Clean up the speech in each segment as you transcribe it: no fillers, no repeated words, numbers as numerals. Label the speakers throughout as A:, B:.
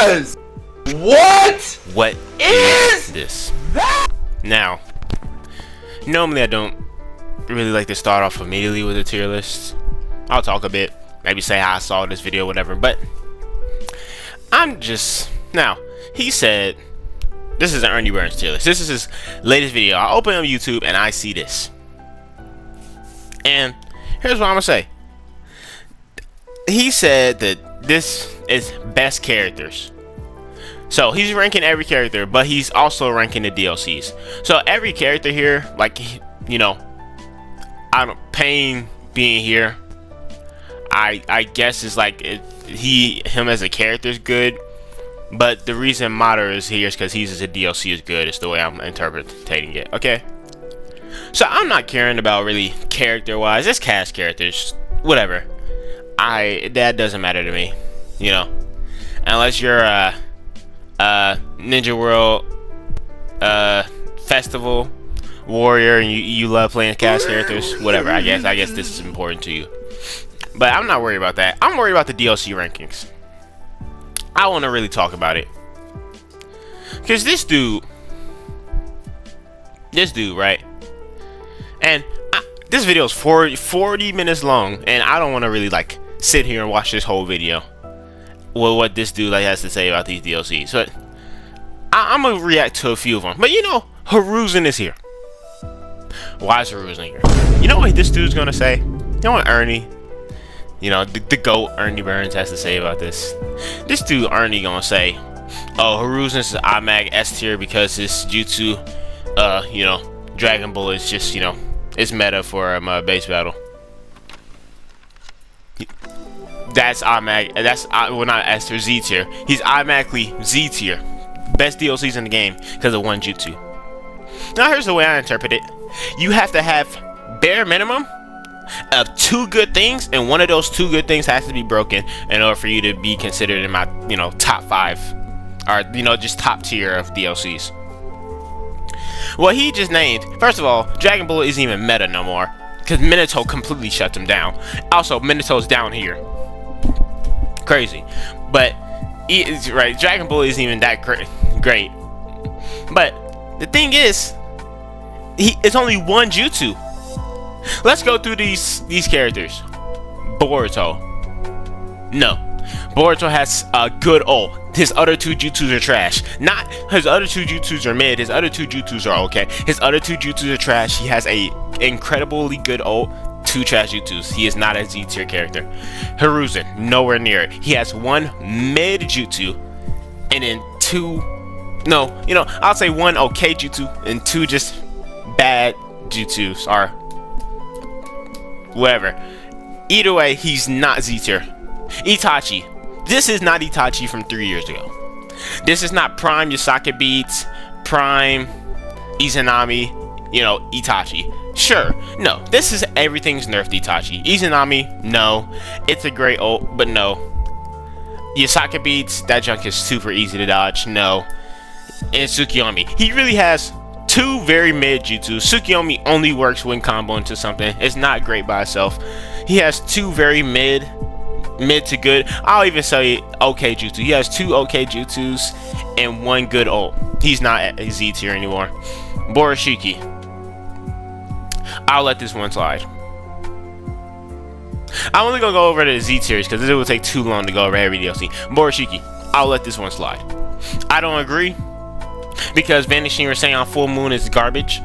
A: does. What is
B: this?
A: that?
B: Now, normally I don't really like to start off immediately with a tier list. I'll talk a bit, maybe say how I saw this video, whatever, but now, he said, this is an Ernie Burns tier list. This is his latest video. I open up YouTube and I see this. And here's what I'm gonna say. He said that this is best characters. So he's ranking every character, but he's also ranking the DLCs. So every character here, like, you know, Pain being here, I guess is like him as a character is good, but the reason Madara is here is because he's as a DLC is good. It's the way I'm interpreting it. Okay. So I'm not caring about really character-wise. It's cast characters, whatever. That doesn't matter to me, you know, unless you're Ninja World Festival warrior and you love playing cast characters, whatever. I guess this is important to you, but I'm not worried about that. I'm worried about the DLC rankings. I want to really talk about it because this dude, right? And this video is 40 minutes long, and I don't want to really like sit here and watch this whole video. Well, what this dude like has to say about these DLCs. So I'm gonna react to a few of them. But you know, Hiruzen is here. Why is Hiruzen here? You know what this dude's gonna say? You know what Ernie, you know, the GOAT Ernie Burns has to say about this? This dude Ernie gonna say, oh, Hiruzen's IMAG S tier because his jutsu, you know, Dragon Ball is just, you know, it's meta for base battle. That's IMAG. That's well, not S tier, Z tier. He's automatically Z tier. Best DLCs in the game because of one jutsu. Now here's the way I interpret it. You have to have bare minimum of 2 good things, and one of those 2 good things has to be broken in order for you to be considered in my, you know, top 5, or, you know, just top tier of DLCs. Well, he just named, first of all, Dragon Ball isn't even meta no more because Minato completely shut him down. Also, Minato's down here. Crazy. But right, Dragon Ball isn't even that great. But the thing is, it's only one jutsu. Let's go through these characters. Boruto. No. Boruto has a good ult. His other 2 jutsus are trash. Not his other 2 jutsus are mid. His other 2 jutsus are okay. His other 2 jutsus are trash. He has a incredibly good ult. 2 trash jutsus. He is not a Z tier character. Hiruzen, nowhere near it. He has 1 mid jutsu, and then 2. No, you know, I'll say 1 okay jutsu and 2 just bad jutsus or whatever. Either way, he's not Z tier. Itachi. This is not Itachi from 3 years ago. This is not Prime Yasaka Beats, Prime Izanami, you know, Itachi. Sure, no, this is everything's nerfed Itachi. Izanami, no. It's a great ult, but no. Yasaka Beats, that junk is super easy to dodge, no. And Tsukiyomi. He really has 2 very mid jutsu. Tsukiyomi only works when combo into something. It's not great by itself. He has 2 very mid to good. I'll even say okay jutsu. He has 2 okay jutsus and 1 good ult. He's not a Z tier anymore. Borishiki. I'll let this one slide. I'm only gonna go over the Z tiers because it will take too long to go over every DLC. Borishiki. I'll let this one slide. I don't agree because Vanishing Rasen Full Moon is garbage,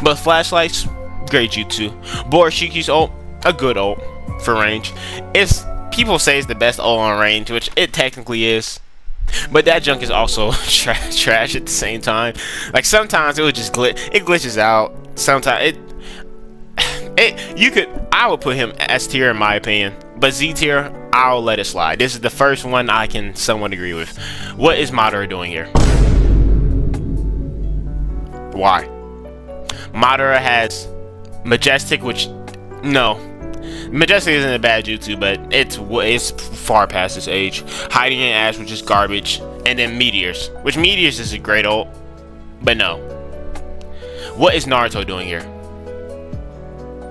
B: but Flashlights, great jutsu. Borishiki's ult, a good ult for range. It's people say it's the best ult on range, which it technically is, but that junk is also trash at the same time. Like sometimes it would just glitches out. Sometimes I would put him S tier in my opinion, but Z tier I'll let it slide. This is the first one I can somewhat agree with. What is Madara doing here? Why? Madara has Majestic, which no. Majestic isn't a bad jutsu, but it's far past its age. Hiding in Ash, which is garbage, and then Meteors, which Meteors is a great ult, but no. What is Naruto doing here?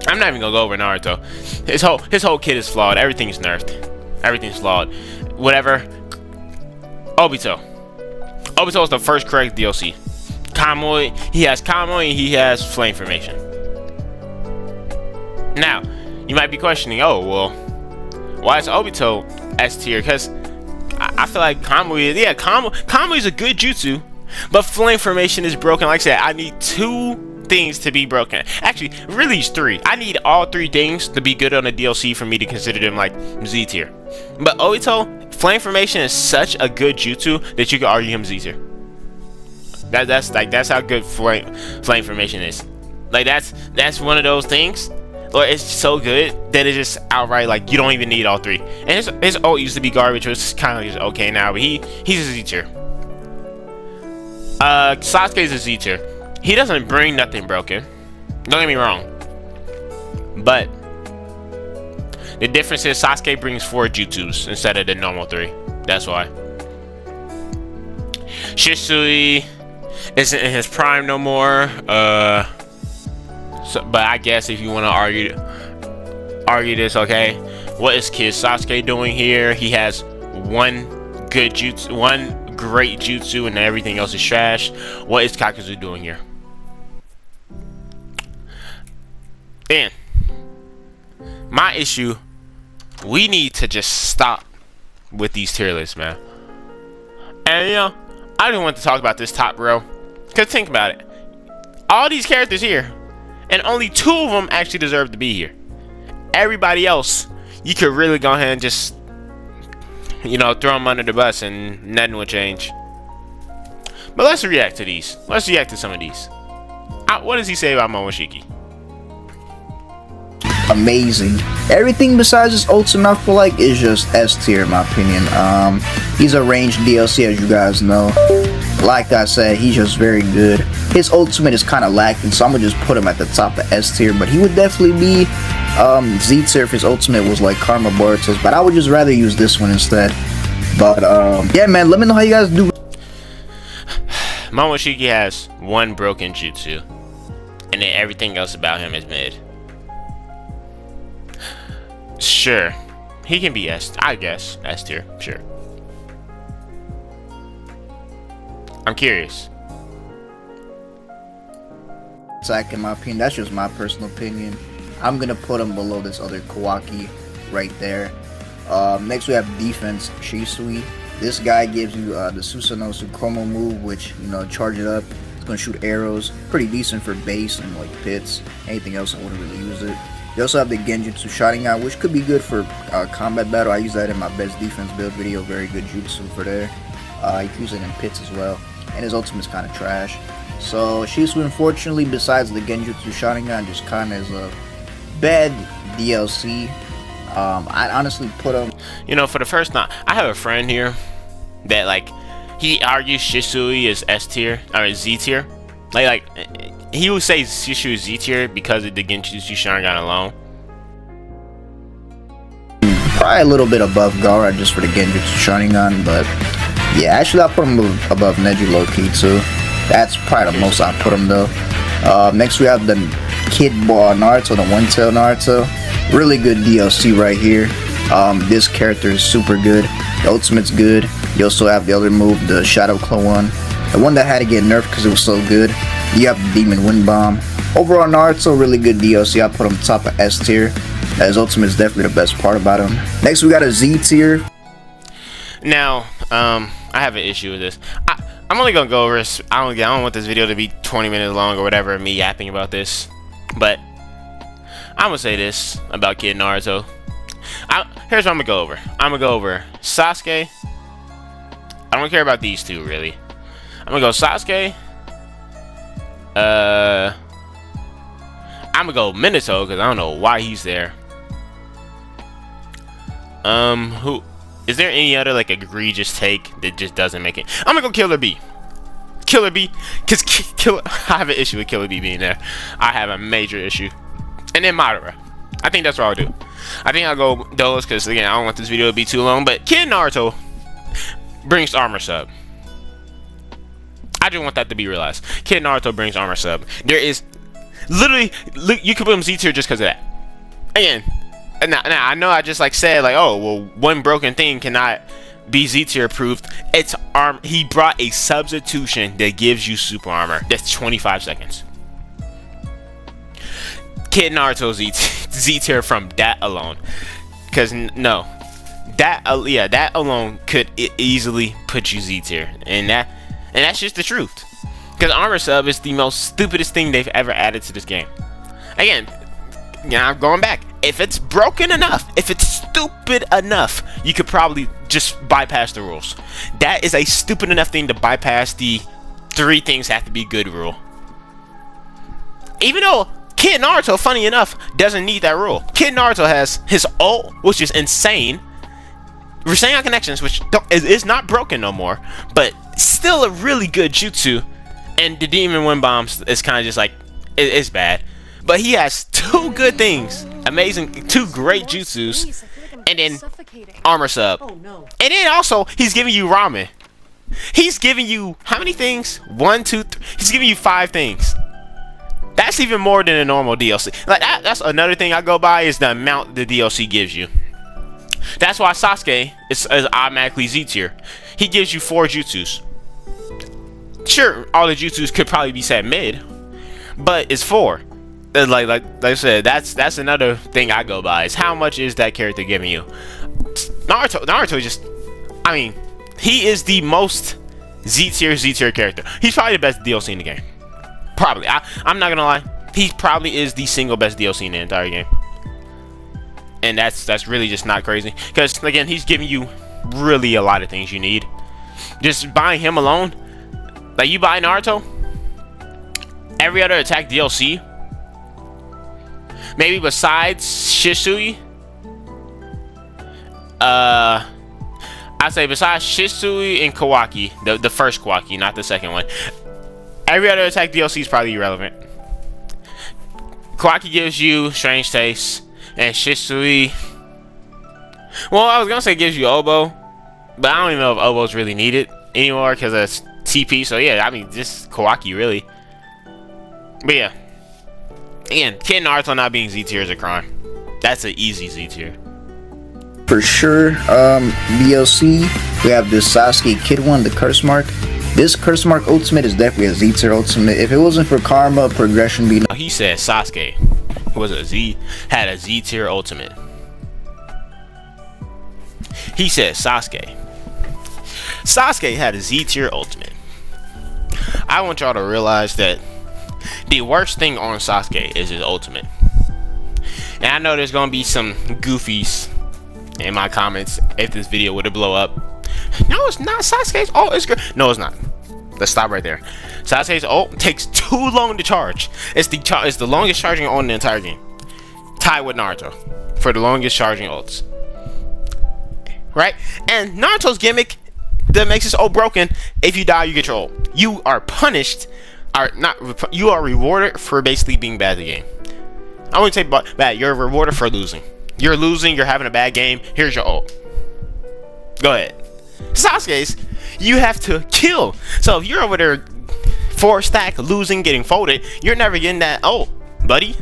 B: I'm not even gonna go over Naruto. His whole kit is flawed. Everything's nerfed. Everything's flawed. Whatever. Obito. Obito is the first correct DLC. Kamui, he has Kamui, and he has Flame Formation. Now, you might be questioning, oh, well, why is Obito S tier? Because I feel like Kamui, yeah, Kamui is a good jutsu, but Flame Formation is broken. Like I said, I need 2 things to be broken. Actually, really it's 3. I need all 3 things to be good on the DLC for me to consider them like Z tier. But Obito, Flame Formation is such a good jutsu that you can argue him Z tier. That's how good flame formation is. Like that's one of those things, or it's so good that it's just outright like you don't even need all 3. And his ult used to be garbage, which is kind of just okay now, but he's a Z tier. Sasuke's a Z tier. He doesn't bring nothing broken. Don't get me wrong, but the difference is Sasuke brings 4 jutsus instead of the normal 3. That's why. Shisui isn't in his prime no more. But I guess if you want to argue this, okay, what is Kid Sasuke doing here? He has 1 good jutsu, 1 great jutsu, and everything else is trash. What is Kakuzu doing here? And my issue, we need to just stop with these tier lists, man. And you know, I didn't want to talk about this top row, because think about it. All these characters here, and only 2 of them actually deserve to be here. Everybody else, you could really go ahead and just, you know, throw them under the bus and nothing will change. But let's react to these. Let's react to some of these. What does he say about Momoshiki?
C: Amazing. Everything besides his ultimate, I feel like, is just S tier in my opinion. He's a ranged DLC, as you guys know. Like I said, he's just very good. His ultimate is kind of lacking, so I'm gonna just put him at the top of S tier. But he would definitely be Z tier if his ultimate was like Karma Boruto's. But I would just rather use this one instead. But yeah, man, let me know how you guys do.
B: Momoshiki has 1 broken jutsu, and then everything else about him is mid. Sure, he can be S, I guess, S tier, sure. I'm curious.
C: Zach, in my opinion, that's just my personal opinion. I'm gonna put him below this other Kawaki right there. Next we have defense, Shisui. This guy gives you the Susanoo Chromo move, which, you know, charge it up. It's gonna shoot arrows. Pretty decent for base and like pits. Anything else I wouldn't really use it. You also have the Genjutsu Sharingan, which could be good for combat battle. I use that in my best defense build video. Very good jutsu for there. You can use it in pits as well. And his ultimate's kind of trash. So Shisui, unfortunately, besides the Genjutsu Sharingan, just kind of is a bad DLC. I'd honestly put him.
B: You know, for the first time, I have a friend here that like he argues Shisui is S tier or Z tier. Like he would say Shisui is Z tier because of the Genjutsu Sharingan alone.
C: Probably a little bit above Gaara just for the Genjutsu Sharingan, but yeah, actually I put him above Neji low-key too. That's probably the most I put him though. Next we have the Kid Boy Naruto, the One-Tail Naruto. Really good DLC right here. This character is super good. The ultimate's good. You also have the other move, the Shadow Claw one. The one that had to get nerfed because it was so good. You have the Demon Wind Bomb. Overall, Naruto, really good DLC. I put him top of S tier. His ultimate is definitely the best part about him. Next, we got a Z tier.
B: Now, I have an issue with this. I'm only gonna go over this. I don't want this video to be 20 minutes long or whatever, me yapping about this. But I'm gonna say this about Kid Naruto. Here's what I'm gonna go over. I'm gonna go over Sasuke. I don't care about these 2 really. I'm gonna go Sasuke. I'm gonna go Minato because I don't know why he's there. Who is there any other like egregious take that just doesn't make it? I'm gonna go Killer B. Killer B, because I have an issue with Killer B being there. I have a major issue. And then Madara. I think that's what I'll do. I think I'll go those because again I don't want this video to be too long. But Kid Naruto brings armor sub. I just want that to be realized. Kid Naruto brings armor sub. There is literally you can put him Z tier just because of that. Again, now I know I just like said like, oh well, 1 broken thing cannot be Z tier approved. It's he brought a substitution that gives you super armor. That's 25 seconds. Kid Naruto Z tier from that alone. Cause no, that alone could easily put you Z tier, and that's just the truth. Cause armor sub is the most stupidest thing they've ever added to this game. Again, I'm going back. If it's broken enough, if it's stupid enough, you could probably just bypass the rules. That is a stupid enough thing to bypass the 3 things have to be good rule. Even though Kid Naruto, funny enough, doesn't need that rule. Kid Naruto has his ult, which is insane. Rasengan connections, which is not broken no more, but still a really good jutsu. And the demon wind bombs is kind of just like, it's bad. But he has 2 good things. Amazing, 2 great jutsus. And then armor sub. And then also, he's giving you ramen. He's giving you, how many things? 1, 2, 3. He's giving you 5 things. That's even more than a normal DLC. Like that's another thing I go by, is the amount the DLC gives you. That's why Sasuke is automatically Z tier. He gives you 4 jutsus. Sure, all the jutsus could probably be set mid, but it's 4. Like I said, that's another thing I go by, is how much is that character giving you. Naruto just, I mean, he is the most Z tier character. He's probably the best DLC in the game. Probably. I'm not gonna lie. He probably is the single best DLC in the entire game. And that's really just not crazy. Because again, he's giving you really a lot of things you need. Just buying him alone. Like, you buy Naruto, every other attack DLC, maybe besides Shisui, I'd say besides Shisui and Kawaki, the first Kawaki, not the second one, every other attack DLC is probably irrelevant. Kawaki gives you Strange Taste, and Shisui, well, I was gonna say gives you Oboe, but I don't even know if Oboe's really needed anymore because it's TP. So yeah, I mean, just Kawaki really. But yeah, again, Kid Naruto not being Z tier is a crime. That's an easy Z tier.
C: For sure, DLC, we have this Sasuke Kid one, the Curse Mark. This Curse Mark Ultimate is definitely a Z tier Ultimate. If it wasn't for Karma, progression being...
B: He said Sasuke had a Z tier Ultimate. He said Sasuke had a Z tier Ultimate. I want y'all to realize that the worst thing on Sasuke is his ultimate. And I know there's gonna be some goofies in my comments if this video would have blow up. No, it's not. Sasuke's ult is good. No, it's not. Let's stop right there. Sasuke's ult takes too long to charge. It's the longest charging ult in the entire game, tied with Naruto for the longest charging ults. Right? And Naruto's gimmick that makes his ult broken: if you die, you get your ult. You are punished, you are rewarded for basically being bad at the game. I wouldn't say bad. You're rewarded for losing. You're losing. You're having a bad game. Here's your ult. Go ahead. Sasuke's, you have to kill. So if you're over there 4-stack losing, getting folded, you're never getting that ult, buddy.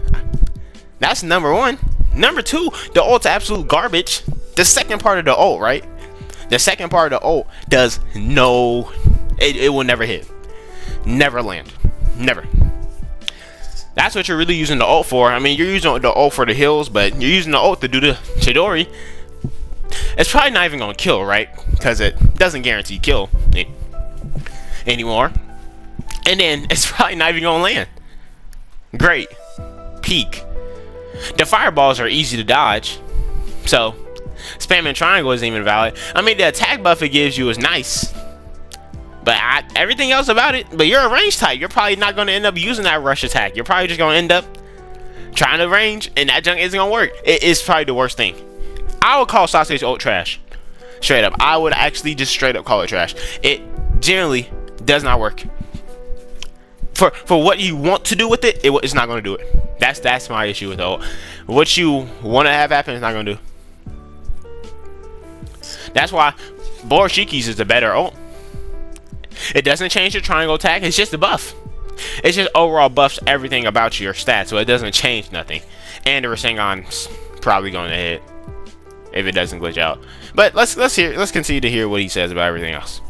B: That's number 1. Number 2, the ult's absolute garbage. The second part of the ult, right? The second part of the ult does no... It will never hit. Never land. Never. That's what you're really using the ult for. I mean, you're using the ult for the heals, but you're using the ult to do the Chidori. It's probably not even going to kill, right? Because it doesn't guarantee kill anymore. And then it's probably not even going to land. Great. Peak. The fireballs are easy to dodge. So, spamming triangle isn't even valid. I mean, the attack buff it gives you is nice. But everything else about it, but you're a range type. You're probably not going to end up using that rush attack. You're probably just going to end up trying to range, and that junk isn't going to work. It is probably the worst thing. I would call Sasuke's ult trash. Straight up. I would actually just straight up call it trash. It generally does not work. For what you want to do with it, it's not going to do it. That's my issue with the ult. What you want to have happen is not going to do. That's why Boroshiki's is the better ult. It doesn't change your triangle attack. It's just a buff. It's just overall buffs everything about your stats, so it doesn't change nothing. And the Rasengan's probably going to hit. if it doesn't glitch out. But let's continue to hear what he says about everything else.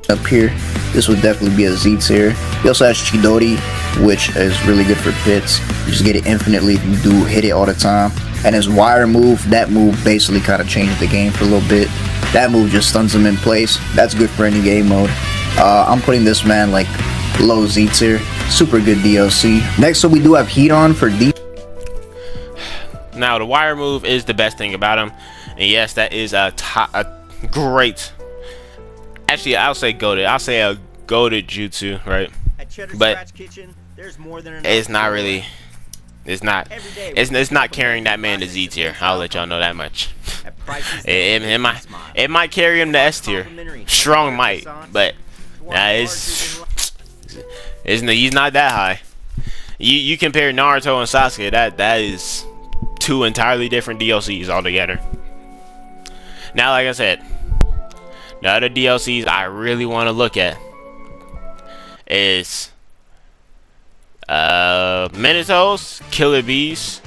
C: Up here, this would definitely be a Z tier. He also has Shinobi, which is really good for pits. You just get it infinitely if you do hit it all the time. And his wire move, that move basically kind of changed the game for a little bit. That move just stuns him in place. That's good for any game mode. I'm putting this man like low Z tier. Super good DLC. Next up, we do have Heat On for D.
B: Now, the wire move is the best thing about him. And yes, that is a great... Actually, I'll say goated. I'll say a goated jutsu, right? But it's not really. It's not carrying that man to Z tier. I'll let y'all know that much. It might carry him to S tier. Strong might, but he's not that high. You compare Naruto and Sasuke. That is two entirely different DLCs altogether. Now, like I said, the other DLCs I really want to look at is Minato's, Killer Bees,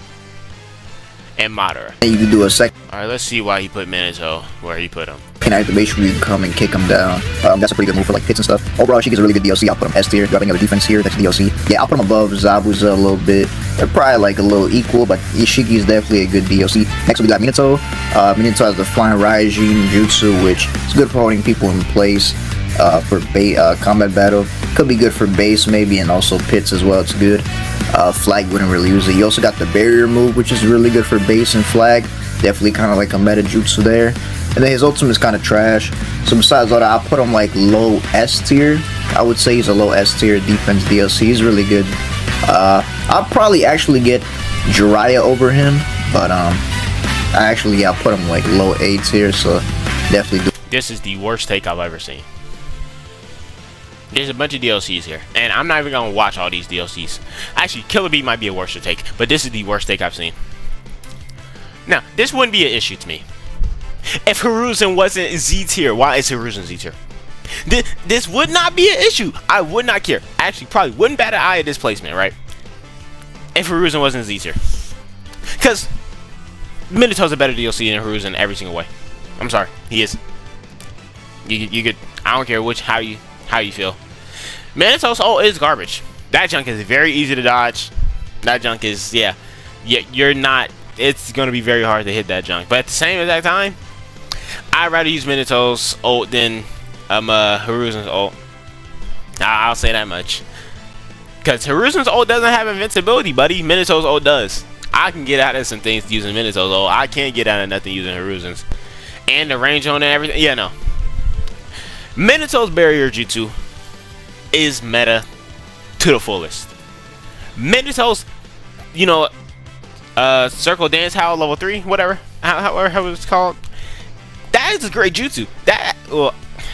B: and Madara.
C: And you can do a second.
B: Alright, let's see why he put Minato where he put him.
C: Activation where you can come and kick him down. That's a pretty good move for like hits and stuff. Overall, Ishiki's a really good DLC. I'll put him S tier. Do you have any other defense here? That's DLC. Yeah, I'll put him above Zabuza a little bit. They're probably like a little equal, but Ishiki is definitely a good DLC. Next we got Minato. Minato has the Flying Raijin Jutsu, which is good for holding people in place for combat battle. Could be good for base maybe, and also pits as well. It's good. Flag wouldn't really use it. You also got the barrier move, which is really good for base and flag. Definitely kind of like a meta jutsu there. And then his ultimate is kind of trash. So besides all that, I'll put him like low S tier. I would say he's a low S tier defense DLC. He's really good. I'll probably actually get Jiraiya over him, but I'll put him like low A tier. So definitely do.
B: This is the worst take I've ever seen. There's a bunch of DLCs here, and I'm not even gonna watch all these DLCs. Actually, Killer Bee might be a worse take, but this is the worst take I've seen. Now, this wouldn't be an issue to me if Hiruzen wasn't Z tier. Why is Hiruzen Z tier? This would not be an issue. I would not care. Actually, probably wouldn't bat an eye at this placement, right? If Hiruzen wasn't Z tier, because Minato's a better DLC than Hiruzen every single way. I'm sorry, he is. You could. I don't care how you feel. Minato's ult is garbage. That junk is very easy to dodge. That junk is you're not. It's gonna be very hard to hit that junk. But at the same exact time, I'd rather use Minato's ult than Hiruzen's ult. I'll say that much. Because Hiruzen's ult doesn't have invincibility, buddy. Minato's ult does. I can get out of some things using Minato's ult. I can't get out of nothing using Hiruzen's. And the range on it and everything. Yeah, no. Minato's barrier jutsu is meta to the fullest. Minato's, circle dance howl level 3, whatever, how it's called. That is a great jutsu.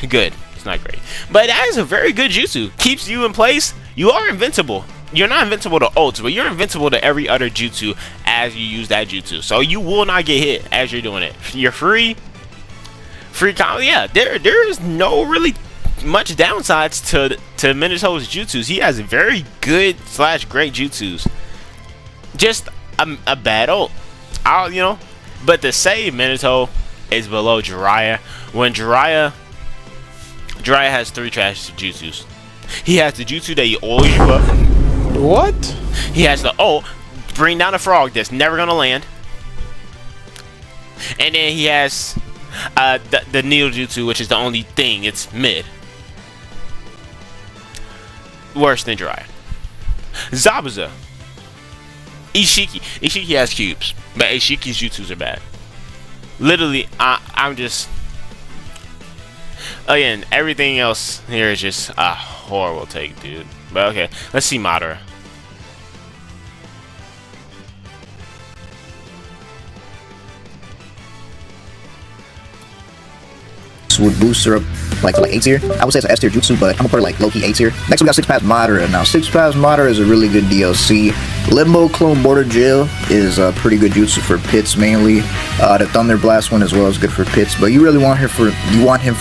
B: Good. It's not great, but that is a very good jutsu. Keeps you in place. You are invincible. You're not invincible to ults, but you're invincible to every other jutsu as you use that jutsu. So you will not get hit as you're doing it. You're free combo. Yeah, there is no really much downsides to Minato's jutsus. He has very good / great jutsus. Just a bad ult. But to say Minato is below Jiraiya when Jiraiya has 3 trash jutsus. He has the jutsu that he oils you up.
A: What?
B: He has the ult, bring down a frog that's never gonna land. And then he has the needle jutsu, which is the only thing. It's mid. Worse than Jiraiya. Zabuza. Ishiki has cubes, but Ishiki's jutsus are bad. Literally, I'm just... Again, everything else here is just a horrible take, dude. But okay, let's see Madara.
C: Would boost her up like A tier. I would say it's an S tier jutsu, but I'm gonna put her like low key A tier. Next we got 6 Paths Madara. Now 6 Paths Madara is a really good DLC. Limbo Clone Border Jail is a pretty good jutsu for pits mainly. The Thunder Blast one as well is good for pits, but you really want him for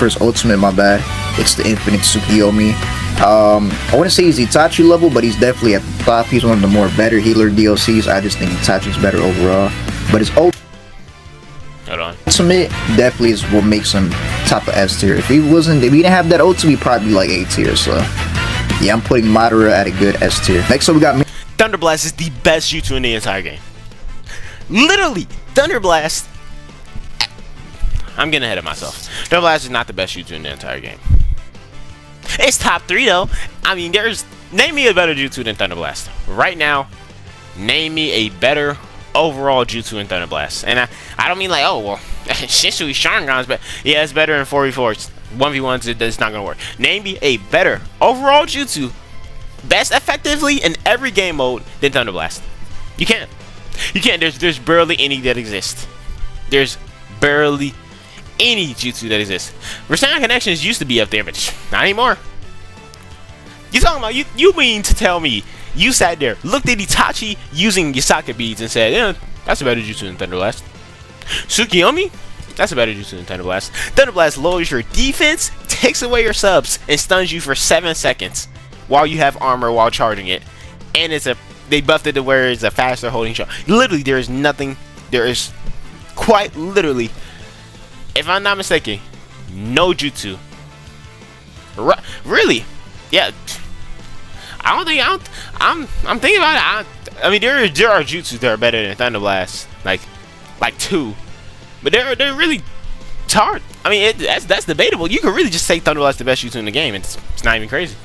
C: his ultimate. My bad. It's the Infinite Tsukiyomi. I wouldn't say he's Itachi level, but he's definitely at the top. He's one of the more better healer DLCs. I just think Itachi's better overall. But his ult.
B: Hold on.
C: Ultimate definitely is what makes him top of S tier. If he didn't have that ultimate, he'd probably be like A tier. So yeah, I'm putting Madara at a good S tier. Next up, we got
B: Thunder Blast is the best jutsu in the entire game. Literally, Thunder Blast. I'm getting ahead of myself. Thunder Blast is not the best jutsu in the entire game. It's top 3 though. I mean, name me a better jutsu than Thunder Blast right now. Name me a better overall jutsu in Thunder Blast. And I don't mean like, oh well, Shisui Sharingan's, but yeah, it's better in 4v4s. 1v1s, it's not gonna work. Name me a better overall jutsu, best effectively in every game mode than Thunder Blast. You can't. You can't. There's barely any that exist. There's barely any jutsu that exists. Rasengan Connections used to be up there, but not anymore. You talking about you mean to tell me you sat there, looked at Itachi using Yasaka beads and said, yeah, that's a better jutsu than Thunder Blast. Tsukiyomi? That's a better jutsu than Thunder Blast. Thunder Blast lowers your defense, takes away your subs, and stuns you for 7 seconds while you have armor while charging it. And they buffed it to where it's a faster holding shot. Literally, there is quite literally, if I'm not mistaken, no jutsu. Really? Yeah. I'm thinking about it. I mean, there are jutsus that are better than Thunder Blast, like 2, but they're really hard. I mean, that's debatable. You could really just say Thunder Blast the best jutsu in the game. It's not even crazy.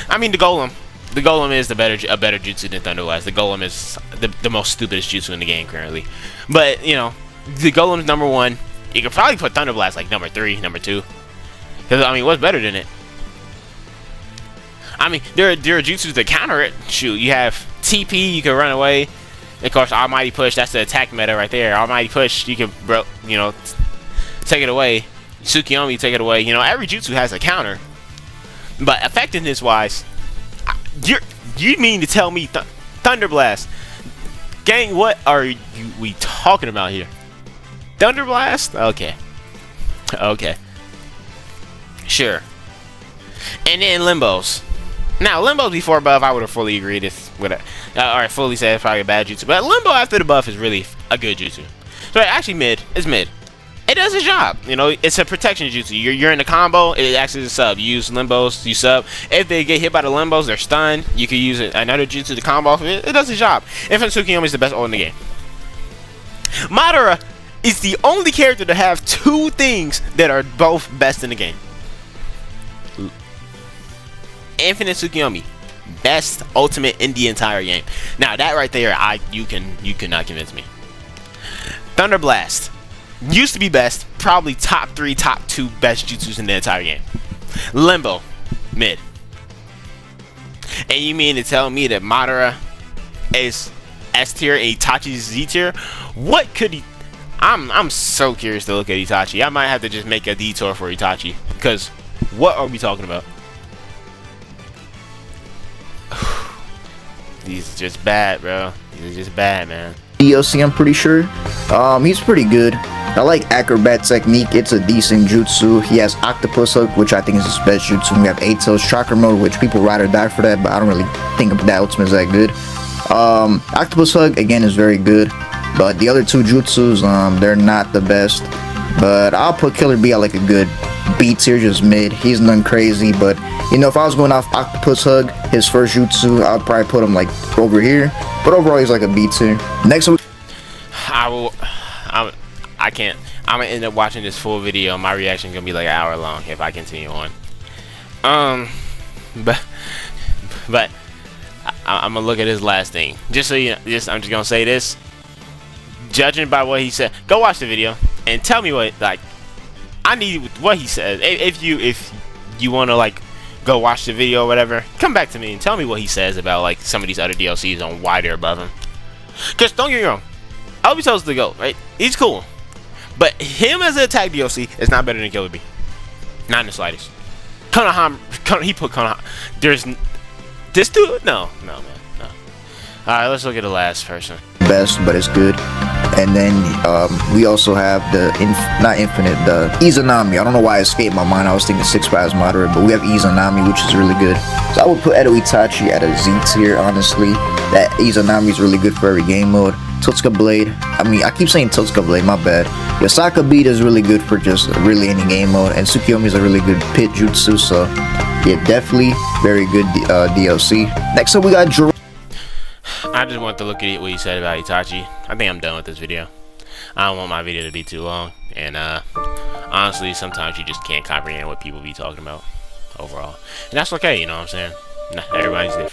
B: I mean, the Golem is a better jutsu than Thunder Blast. The Golem is the most stupidest jutsu in the game currently, but you know, the Golem's number 1. You could probably put Thunder Blast like number 3, number 2, because I mean, what's better than it? I mean, there are jutsus that counter it. Shoot, you have TP, you can run away. Of course, Almighty Push, that's the attack meta right there. Almighty Push, you can, take it away. Tsukiyomi, take it away. You know, every jutsu has a counter. But effectiveness-wise, you mean to tell me Thunder Blast? Gang, what are we talking about here? Thunder Blast? Okay. Okay. Sure. And then Limbos. Now, Limbo before buff, I would have fully agreed or fully said it's probably a bad jutsu. But Limbo after the buff is really a good jutsu. So actually mid. It's mid. It does its job. You know, it's a protection jutsu. You're in the combo, it acts as a sub. You use Limbos, you sub. If they get hit by the Limbos, they're stunned. You can use another jutsu to combo off of it. It does its job. Infant Tsukiyomi is the best ult in the game. Madara is the only character to have 2 things that are both best in the game. Infinite Tsukiyomi, best ultimate in the entire game. Now that right there, you cannot convince me. Thunder Blast used to be best, probably top 3, top 2 best jutsus in the entire game. Limbo, mid. And you mean to tell me that Madara is S tier and Itachi's Z tier? What could he? I'm so curious to look at Itachi. I might have to just make a detour for Itachi, because what are we talking about? These are just bad, bro. These are just bad, man.
C: DLC, I'm pretty sure. He's pretty good. I like Acrobat Technique. It's a decent jutsu. He has Octopus Hook, which I think is his best jutsu. We have 8 Tails Chakra Mode, which people ride or die for that, but I don't really think that ultimate is that good. Octopus Hook, again, is very good. But the other 2 jutsus, they're not the best. But I'll put Killer B at like a good B tier, just mid. He's none crazy, but you know, if I was going off Octopus Hug, his first jutsu, I'd probably put him like over here. But overall, he's like a B tier. Next one,
B: I can't. I'm gonna end up watching this full video. My reaction gonna be like an hour long if I continue on. But I'm gonna look at his last thing. Just so you know, I'm just gonna say this. Judging by what he said, go watch the video and tell me what I need what he says. If you want to like go watch the video or whatever, come back to me and tell me what he says about like some of these other DLCs on why they're above him. Cause don't get me wrong, Obito's the GOAT, right? He's cool, but him as an attack DLC is not better than Killer B. Not in the slightest. He put Konoha. There's this dude. No, man, no. All right, let's look at the last person.
C: Best, but it's good. And then we also have the the Izanami. I don't know why it escaped my mind. I was thinking 6 Pass Moderate, but we have Izanami, which is really good. So I would put Edo Itachi at a Z tier, honestly. That Izanami is really good for every game mode. Totsuka Blade, I mean, I keep saying Totsuka Blade, my bad. Yosaka Beat is really good for just really any game mode, and Tsukiyomi is a really good pit jutsu, so yeah, definitely very good DLC. Next up, we got
B: I just want to look at what you said about Itachi. I think I'm done with this video. I don't want my video to be too long, and honestly, sometimes you just can't comprehend what people be talking about overall, and that's okay. You know what I'm saying? Nah, everybody's different.